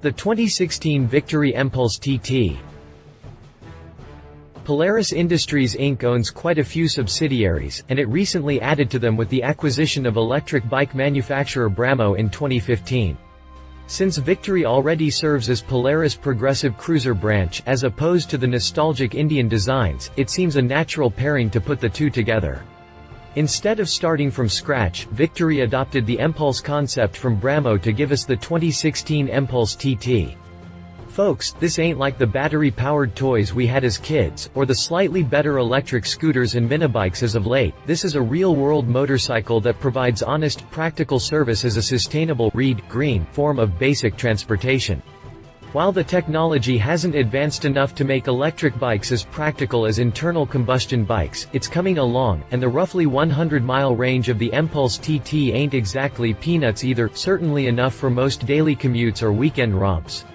The 2016 Victory Empulse TT. Polaris Industries Inc. owns quite a few subsidiaries, and it recently added to them with the acquisition of electric bike manufacturer Brammo in 2015. Since Victory already serves as Polaris' progressive cruiser branch as opposed to the nostalgic Indian designs, it seems a natural pairing to put the two together. Instead of starting from scratch, Victory adopted the Empulse concept from Brammo to give us the 2016 Empulse TT. Folks, this ain't like the battery-powered toys we had as kids, or the slightly better electric scooters and minibikes as of late. This is a real-world motorcycle that provides honest, practical service as a sustainable, green form of basic transportation. While the technology hasn't advanced enough to make electric bikes as practical as internal combustion bikes, it's coming along, and the roughly 100-mile range of the Empulse TT ain't exactly peanuts either, certainly enough for most daily commutes or weekend romps.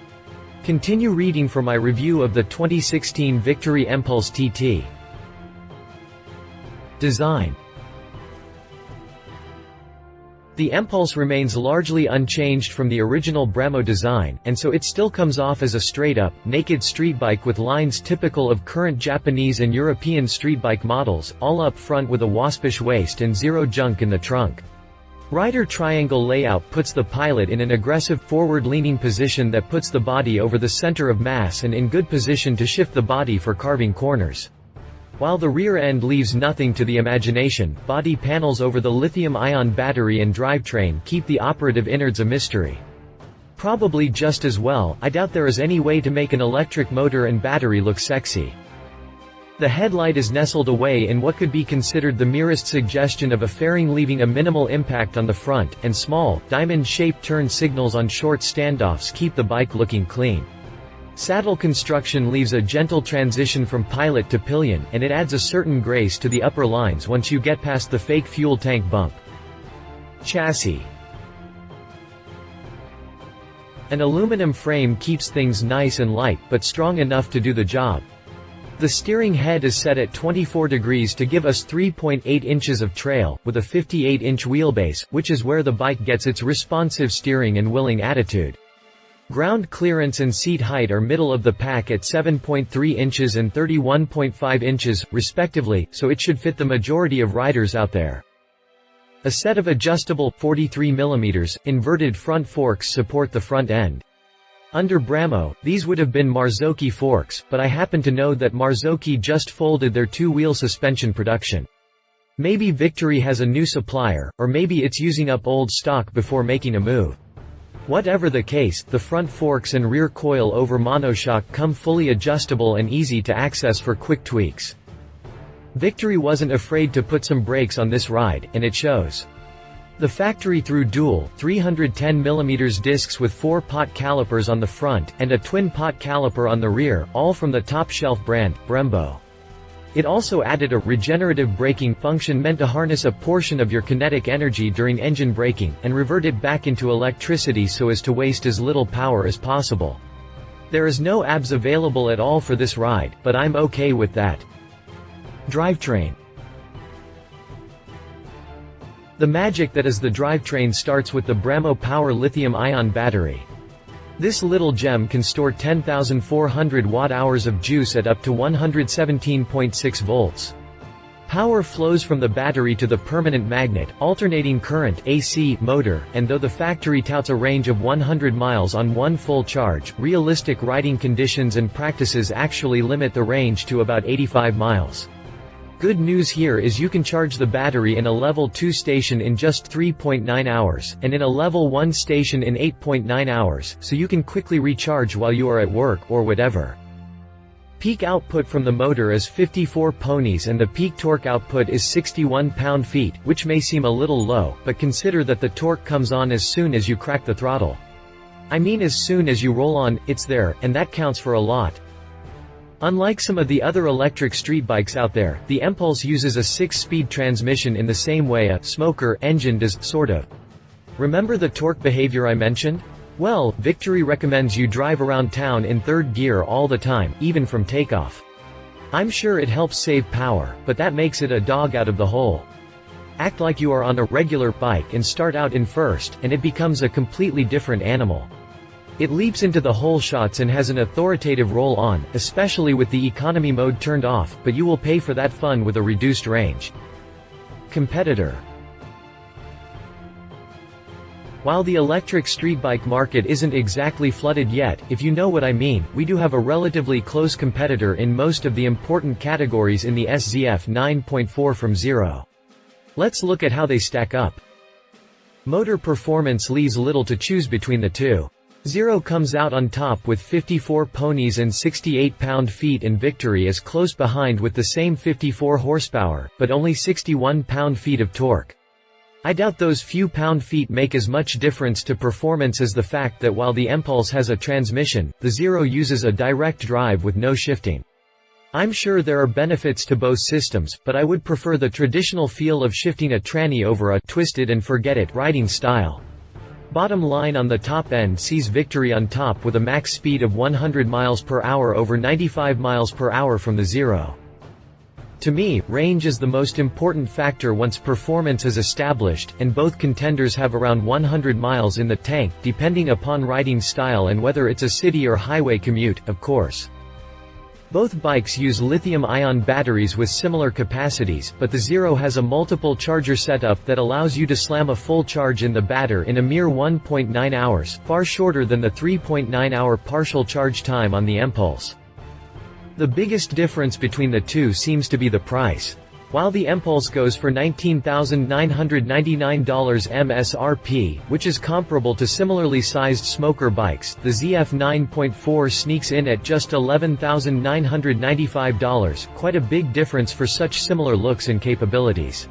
Continue reading for my review of the 2016 Victory Empulse TT. Design. The Empulse remains largely unchanged from the original Brammo design, and so it still comes off as a straight-up, naked street bike with lines typical of current Japanese and European street bike models, all up front with a waspish waist and zero junk in the trunk. Rider triangle layout puts the pilot in an aggressive, forward-leaning position that puts the body over the center of mass and in good position to shift the body for carving corners. While the rear end leaves nothing to the imagination, body panels over the lithium-ion battery and drivetrain keep the operative innards a mystery. Probably just as well, I doubt there is any way to make an electric motor and battery look sexy. The headlight is nestled away in what could be considered the merest suggestion of a fairing, leaving a minimal impact on the front, and small, diamond-shaped turn signals on short standoffs keep the bike looking clean. Saddle construction leaves a gentle transition from pilot to pillion, and it adds a certain grace to the upper lines once you get past the fake fuel tank bump. Chassis. An aluminum frame keeps things nice and light, but strong enough to do the job. The steering head is set at 24 degrees to give us 3.8 inches of trail, with a 58-inch wheelbase, which is where the bike gets its responsive steering and willing attitude. Ground clearance and seat height are middle of the pack at 7.3 inches and 31.5 inches, respectively, so it should fit the majority of riders out there. A set of adjustable, 43mm, inverted front forks support the front end. Under Brammo, these would have been Marzocchi forks, but I happen to know that Marzocchi just folded their two-wheel suspension production. Maybe Victory has a new supplier, or maybe it's using up old stock before making a move. Whatever the case, the front forks and rear coil-over monoshock come fully adjustable and easy to access for quick tweaks. Victory wasn't afraid to put some brakes on this ride, and it shows. The factory-through dual, 310mm discs with 4-pot calipers on the front, and a twin-pot caliper on the rear, all from the top-shelf brand, Brammo. It also added a regenerative braking function meant to harness a portion of your kinetic energy during engine braking, and revert it back into electricity so as to waste as little power as possible. There is no ABS available at all for this ride, but I'm okay with that. Drivetrain. The magic that is the drivetrain starts with the Brammo Power lithium-ion battery. This little gem can store 10,400 watt-hours of juice at up to 117.6 volts. Power flows from the battery to the permanent magnet, alternating current (AC) motor, and though the factory touts a range of 100 miles on one full charge, realistic riding conditions and practices actually limit the range to about 85 miles. Good news here is you can charge the battery in a level 2 station in just 3.9 hours, and in a level 1 station in 8.9 hours, so you can quickly recharge while you are at work, or whatever. Peak output from the motor is 54 ponies and the peak torque output is 61 pound-feet, which may seem a little low, but consider that the torque comes on as soon as you crack the throttle. I mean as soon as you roll on, it's there, and that counts for a lot. Unlike some of the other electric street bikes out there, the Empulse uses a 6-speed transmission in the same way a smoker engine does, sort of. Remember the torque behavior I mentioned? Well, Victory recommends you drive around town in third gear all the time, even from takeoff. I'm sure it helps save power, but that makes it a dog out of the hole. Act like you are on a regular bike and start out in first, and it becomes a completely different animal. It leaps into the hole shots and has an authoritative roll-on, especially with the economy mode turned off, but you will pay for that fun with a reduced range. Competitor. While the electric street bike market isn't exactly flooded yet, if you know what I mean, we do have a relatively close competitor in most of the important categories in the SZF 9.4 from Zero. Let's look at how they stack up. Motor performance leaves little to choose between the two. Zero comes out on top with 54 ponies and 68 pound-feet, and Victory is close behind with the same 54 horsepower, but only 61 pound-feet of torque. I doubt those few pound-feet make as much difference to performance as the fact that while the Empulse has a transmission, the Zero uses a direct drive with no shifting. I'm sure there are benefits to both systems, but I would prefer the traditional feel of shifting a tranny over a twist-it-and-forget-it riding style. Bottom line on the top end sees Victory on top with a max speed of 100 miles per hour over 95 miles per hour from the Zero. To me, range is the most important factor once performance is established, and both contenders have around 100 miles in the tank, depending upon riding style and whether it's a city or highway commute, of course. Both bikes use lithium-ion batteries with similar capacities, but the Zero has a multiple charger setup that allows you to slam a full charge in the batter in a mere 1.9 hours, far shorter than the 3.9-hour partial charge time on the Empulse. The biggest difference between the two seems to be the price. While the Empulse goes for $19,999 MSRP, which is comparable to similarly sized smoker bikes, the ZF 9.4 sneaks in at just $11,995, quite a big difference for such similar looks and capabilities.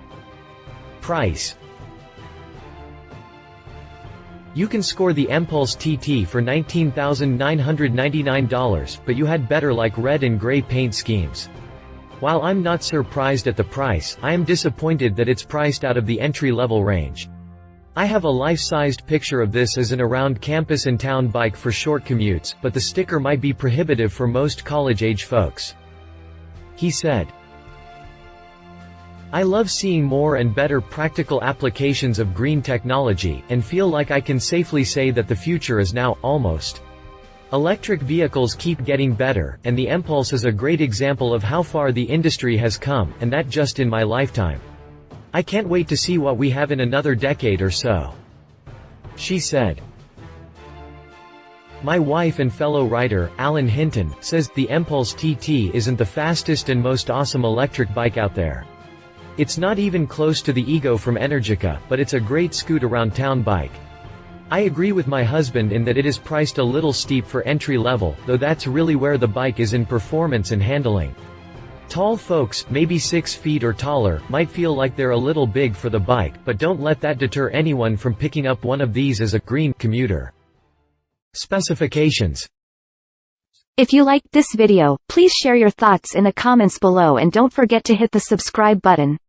Price. You can score the Empulse TT for $19,999, but you had better like red and gray paint schemes. While I'm not surprised at the price, I am disappointed that it's priced out of the entry-level range. I have a life-sized picture of this as an around campus and town bike for short commutes, but the sticker might be prohibitive for most college-age folks. He said. I love seeing more and better practical applications of green technology, and feel like I can safely say that the future is now, almost. Electric vehicles keep getting better, and the Empulse is a great example of how far the industry has come, and that just in my lifetime. I can't wait to see what we have in another decade or so. She said. My wife and fellow writer, Alan Hinton, says, the Empulse TT isn't the fastest and most awesome electric bike out there. It's not even close to the Ego from Energica, but it's a great scoot-around town bike. I agree with my husband in that it is priced a little steep for entry-level, though that's really where the bike is in performance and handling. Tall folks, maybe 6 feet or taller, might feel like they're a little big for the bike, but don't let that deter anyone from picking up one of these as a green commuter. Specifications. If you liked this video, please share your thoughts in the comments below and don't forget to hit the subscribe button.